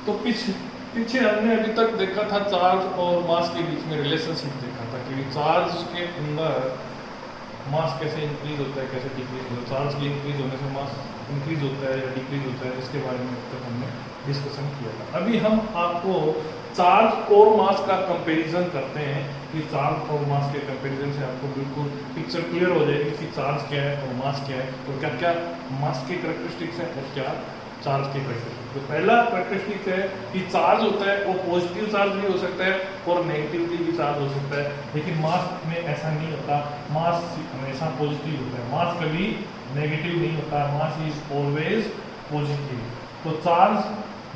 तो पीछे हमने अभी तक देखा था चार्ज और मास के बीच में रिलेशनशिप देखा था कि चार्ज के अंदर मास कैसे इंक्रीज होता है, कैसे डिक्रीज होता है, चार्ज के इंक्रीज होने से मास इंक्रीज होता है या डिक्रीज होता है, इसके बारे में अब तक हमने डिस्कशन किया था। अभी हम आपको चार्ज और मास का कंपैरिजन करते हैं कि चार्ज और मास के कंपैरिजन से आपको बिल्कुल पिक्चर क्लियर हो जाएगी कि चार्ज क्या है और मास क्या है और क्या क्या मास के करैक्टरिस्टिक्स हैं और क्या चार्ज के करैक्टरिस्टिक्स। तो पहला करैक्टरिस्टिक्स है कि चार्ज होता है वो पॉजिटिव चार्ज भी हो सकता है और नेगेटिवली भी चार्ज हो सकता है, लेकिन मास में ऐसा नहीं होता। मास हमेशा पॉजिटिव होता है, मास कभी नेगेटिव नहीं होता, मास इज ऑलवेज पॉजिटिव। तो चार्ज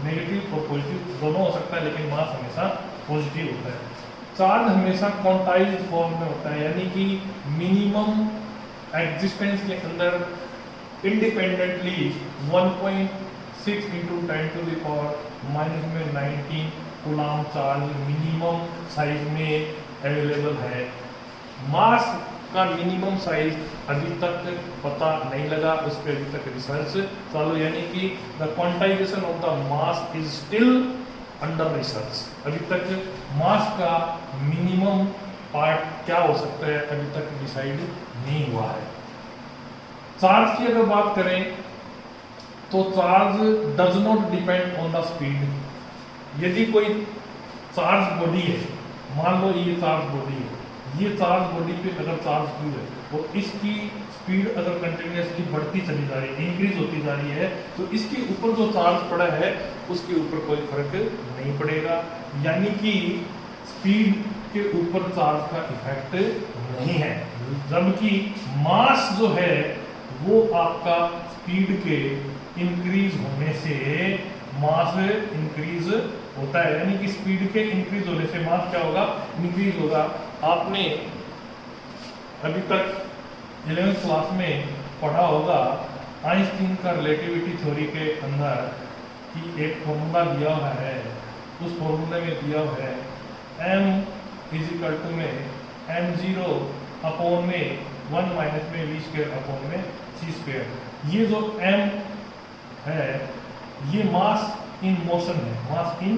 नेगेटिव और पॉजिटिव दोनों हो सकता है, लेकिन मास हमेशा पॉजिटिव होता है। चार्ज हमेशा क्वांटाइज्ड फॉर्म में होता है, यानी कि मिनिमम एग्जिस्टेंस के अंदर independently 1.6 × 10⁻⁻19 coulomb charge minimum size में अवेलेबल है। मास का मिनिमम साइज अभी तक पता नहीं लगा, उस पर अभी तक रिसर्च चालू, यानी कि the quantization of the mass is still under research. अभी तक मास का मिनिमम पार्ट क्या हो सकता है अभी तक डिसाइड नहीं हुआ है। चार्ज की अगर बात करें तो charge does not depend on the speed. यदि कोई चार्ज बॉडी है, मान लो ये चार्ज बॉडी है, ये चार्ज बॉडी पे अगर चार्ज क्यू है और इसकी स्पीड अगर कंटिन्यूसली बढ़ती चली जा रही है, इंक्रीज होती जा रही है, तो इसके ऊपर जो चार्ज पड़ा है उसके ऊपर कोई फर्क नहीं पड़ेगा, यानी कि स्पीड के ऊपर चार्ज का इफेक्ट नहीं है। जबकि मास जो है वो आपका स्पीड के इंक्रीज होने से मास इंक्रीज होता है, यानी कि स्पीड के इंक्रीज होने से मास क्या होगा, इंक्रीज होगा। आपने अभी तक 11th क्लास में पढ़ा होगा आइंस्टीन का रिलेटिविटी थ्योरी के अंदर कि एक फॉर्मूला दिया हुआ है, उस फॉर्मूले में दिया हुआ है m = में m0 अपॉन में 1 माइनस में v² अपॉन में c²। ये जो m है ये मास इन मोशन है, मास इन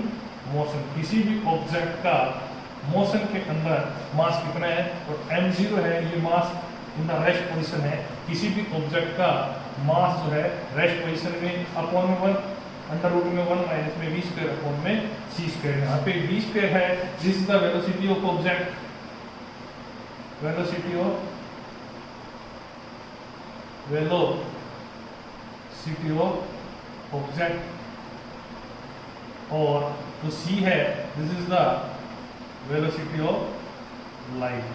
मोशन। किसी भी ऑब्जेक्ट का मोशन के अंदर मास कितना है, और m0 है ये मास इन द रेस्ट पोजीशन है। किसी भी ऑब्जेक्ट का मास जो है रेस्ट पोजीशन में अपॉन में 1 अंडर रूट में 1 माइनस में v² अपॉन में c²। यहाँ पे v² है, this is the velocity of object, velocity of object, और जो c है this is the velocity of light.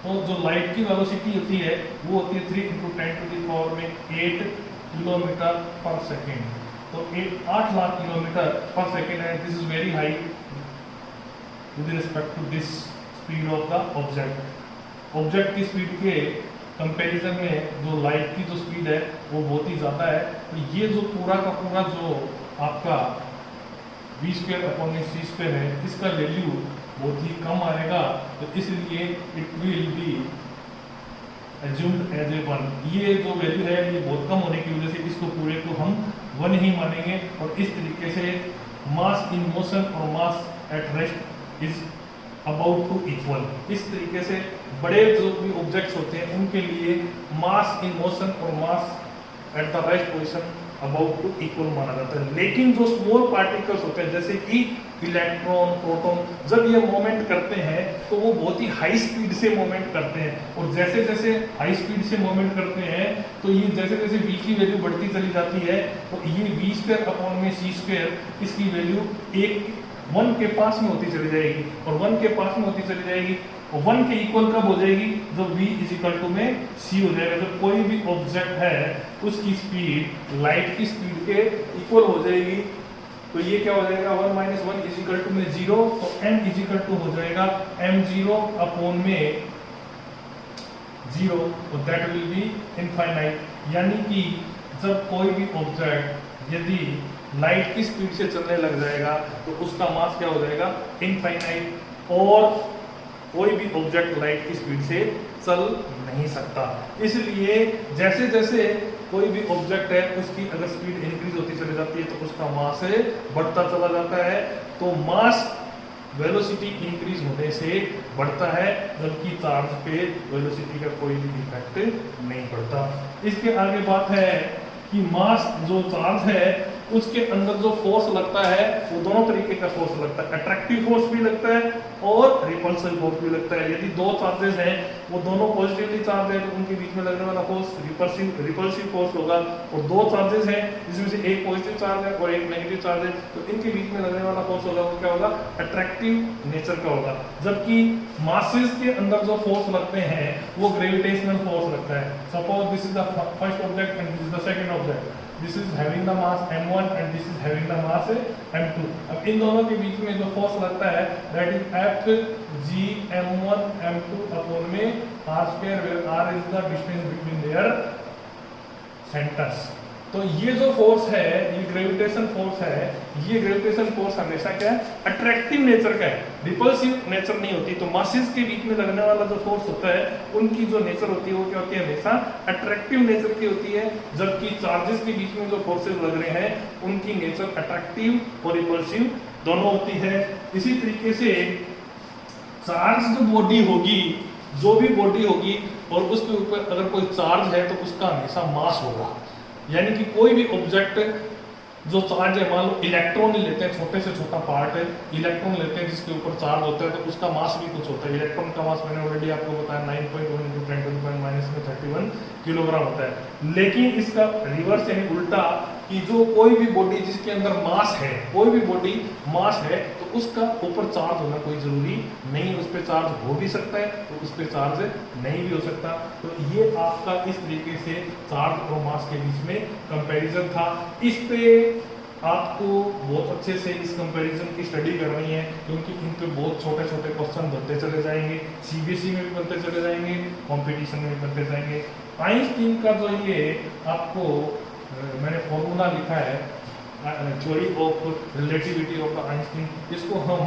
तो जो लाइट की वेलोसिटी होती है वो होती है 3 × 10⁻8 किलोमीटर पर सेकेंड। तो 8 लाख किलोमीटर पर सेकेंड है। This is very high with respect to this speed of the object. Object की स्पीड के कंपैरिजन में जो लाइट की जो स्पीड है वो बहुत ही ज़्यादा है। तो ये जो पूरा का पूरा जो आपका v² अपॉन में c² है, इसका वैल्यू बहुत ही कम आएगा, तो इसलिए it will be assumed as a 1। ये जो वैल्यू है ये बहुत कम होने की वजह से इसको पूरे को हम 1 ही मानेंगे, और इस तरीके से मास इन मोशन और mass at rest is about to equal. इस तरीके से बड़े जो भी ऑब्जेक्ट्स होते हैं उनके लिए मास इन मोशन और mass at the rest position about to equal माना जाता है। लेकिन जो स्मॉल पार्टिकल्स होते हैं जैसे कि इलेक्ट्रॉन, प्रोटॉन, जब ये मूवमेंट करते हैं तो वो बहुत ही हाई स्पीड से मूवमेंट करते हैं, और जैसे जैसे हाई स्पीड से मूवमेंट करते हैं तो ये जैसे जैसे v की वैल्यू बढ़ती चली जाती है, तो ये v² अपॉन में c² इसकी वैल्यू 1 के पास में होती चली जाएगी, और 1 के पास में होती चली जाएगी, और 1 के इक्वल कब हो जाएगी, जब v = में c हो जाएगा। जब कोई भी ऑब्जेक्ट है उसकी स्पीड लाइट की स्पीड के इक्वल हो जाएगी, तो ये क्या हो जाएगा 1 - 1 = में 0, तो m = हो जाएगा m0 अपॉन में 0, तो दैट विल बी इनफाइनाइट। यानी कि जब कोई भी ऑब्जेक्ट यदि लाइट की स्पीड से चलने लग जाएगा तो उसका मास क्या हो जाएगा, इनफाइनाइट, और कोई भी ऑब्जेक्ट लाइट की स्पीड से चल नहीं सकता। इसलिए जैसे जैसे कोई भी ऑब्जेक्ट है उसकी अगर स्पीड इंक्रीज होती चली जाती है तो उसका मास बढ़ता चला जाता है। तो मास वेलोसिटी इंक्रीज होने से बढ़ता है, जबकि चार्ज पे वेलोसिटी का कोई भी इफेक्ट नहीं पड़ता। इसके आगे बात है कि मास जो चार्ज है उसके अंदर जो फोर्स लगता है वो दोनों तरीके का फोर्स लगता है, अट्रैक्टिव फोर्स भी लगता है और रिपल्सिव फोर्स भी लगता है। यदि दो चार्जेस हैं वो दोनों पॉजिटिवली चार्ज है तो उनके बीच में लगने वाला फोर्स रिपल्सिव फोर्स होगा, और दो चार्जेस हैं जिसमें से एक पॉजिटिव चार्ज है और एक नेगेटिव चार्ज है तो इनके बीच में लगने वाला फोर्स होगा वो क्या होगा, अट्रैक्टिव नेचर का होगा। जबकि मासेस के अंदर जो फोर्स लगते हैं वो ग्रेविटेशनल फोर्स लगता है। Suppose this is the first object and this is the second object, this is having the mass m1 and this is having the mass m2। अब इन दोनों के बीच में जो फोर्स लगता है that is F g m1 m2 upon में r2 where r is the distance between their centers। तो ये जो फोर्स है, ये ग्रेविटेशन फोर्स है, ये ग्रेविटेशन फोर्स हमेशा क्या है, अट्रैक्टिव नेचर का है, रिपल्सिव नेचर नहीं होती। तो मासेस के बीच में लगने वाला जो फोर्स होता है उनकी जो नेचर होती है वो क्या होती है, हमेशा अट्रैक्टिव नेचर की होती है। जबकि चार्जेस के बीच में जो फोर्सेस लग रहे हैं उनकी नेचर अट्रैक्टिव और रिपल्सिव दोनों होती है। इसी तरीके से चार्ज जो बॉडी होगी, जो भी बॉडी होगी और उसके ऊपर अगर कोई चार्ज है तो उसका हमेशा मास होगा। यानी कि कोई भी ऑब्जेक्ट जो चार्ज है, मान लो इलेक्ट्रॉन लेते हैं, छोटे से छोटा पार्ट है इलेक्ट्रॉन लेते हैं जिसके ऊपर चार्ज होता है तो उसका मास भी कुछ होता है। इलेक्ट्रॉन का मास मैंने ऑलरेडी आपको बताया 9.1 × 10⁻³ किलोग्राम होता है। लेकिन इसका रिवर्स यानी उल्टा कि जो कोई भी बॉडी जिसके अंदर मास है, कोई भी बॉडी मास है तो उसका ऊपर चार्ज होना कोई जरूरी नहीं, उस पर चार्ज हो भी सकता है तो उस पर चार्ज नहीं भी हो सकता। तो ये आपका इस तरीके से चार्ज और मास के बीच में कंपैरिजन था। इस पे आपको बहुत अच्छे से इस कंपैरिजन की स्टडी करनी है क्योंकि इन पे बहुत छोटे छोटे क्वेश्चन बनते चले जाएंगे, सीबीएसई में भी बनते चले जाएंगे, कंपटीशन में भी बनते जाएंगे। आइंस्टीन का जो ये आपको मैंने फॉर्मूला लिखा है theory of relativity of Einstein, इसको हम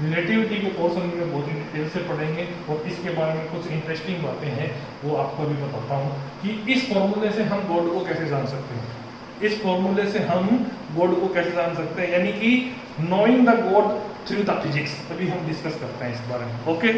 रिलेटिविटी के पोर्शन में बहुत ही डिटेल से पढ़ेंगे और इसके बारे में कुछ इंटरेस्टिंग बातें हैं वो आपको भी बताता हूँ कि इस फॉर्मूले से हम गॉड को कैसे जान सकते हैं। इस फॉर्मूले से हम गॉड को कैसे जान सकते हैं, यानी कि knowing the God through the physics, अभी हम डिस्कस करते हैं इस बारे में। ओके।